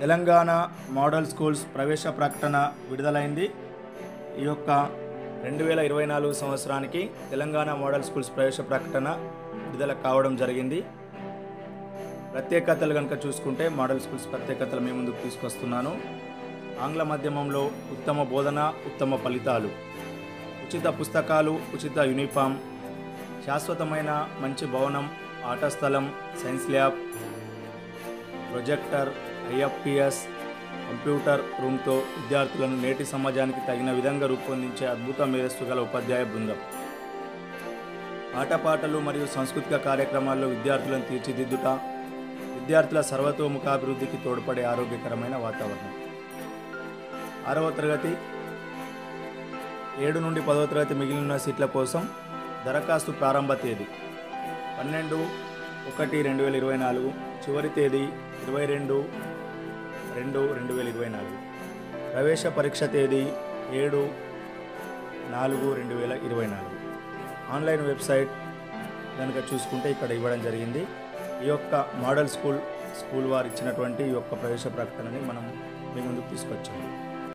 Telangana model schools ప్రవేశ ప్రకటన విడుదలైంది. ఈ యొక్క 2024 సంవత్సరానికి తెలంగాణ మోడల్ స్కూల్స్ ప్రవేశ ప్రకటన విడుదల కావడం జరిగింది. ప్రత్యేకతలు కనుక చూసుకుంటే మోడల్ స్కూల్స్ ప్రత్యేకతలు మీ ముందుకు తీసుకొస్తున్నాను. ఆంగ్ల మాధ్యమంలో ఉత్తమ బోధన, ఉత్తమ ఫలితాలు, ఉచిత పుస్తకాలు, ఉచిత యూనిఫామ్, శాశ్వతమైన మంచి భవనం, ఆట స్థలం, science lab, projector, IFPS computer రూమ్తో విద్యార్థులను నేటి సమాజానికి తగిన విధంగా రూపొందించే అద్భుత మేధస్సు గల ఉపాధ్యాయ బృందం. ఆటపాటలు మరియు సాంస్కృతిక కార్యక్రమాల్లో విద్యార్థులను తీర్చిదిద్దుట, విద్యార్థుల సర్వతోముఖాభివృద్ధికి తోడ్పడే ఆరోగ్యకరమైన వాతావరణం. 6వ తరగతి 7 నుండి 10వ తరగతి మిగిలిన సీట్ల కోసం దరఖాస్తు ప్రారంభ తేదీ 12/1/2024, చివరి తేదీ 22/2/2024. ప్రవేశ పరీక్ష తేదీ 7/4/2024. ఆన్లైన్ వెబ్సైట్ కనుక చూసుకుంటే ఇక్కడ ఇవ్వడం జరిగింది. ఈ యొక్క మోడల్ స్కూల్ వారు ఇచ్చినటువంటి ఈ యొక్క ప్రవేశ ప్రకటనని మనం మీ ముందుకు తీసుకొచ్చాము.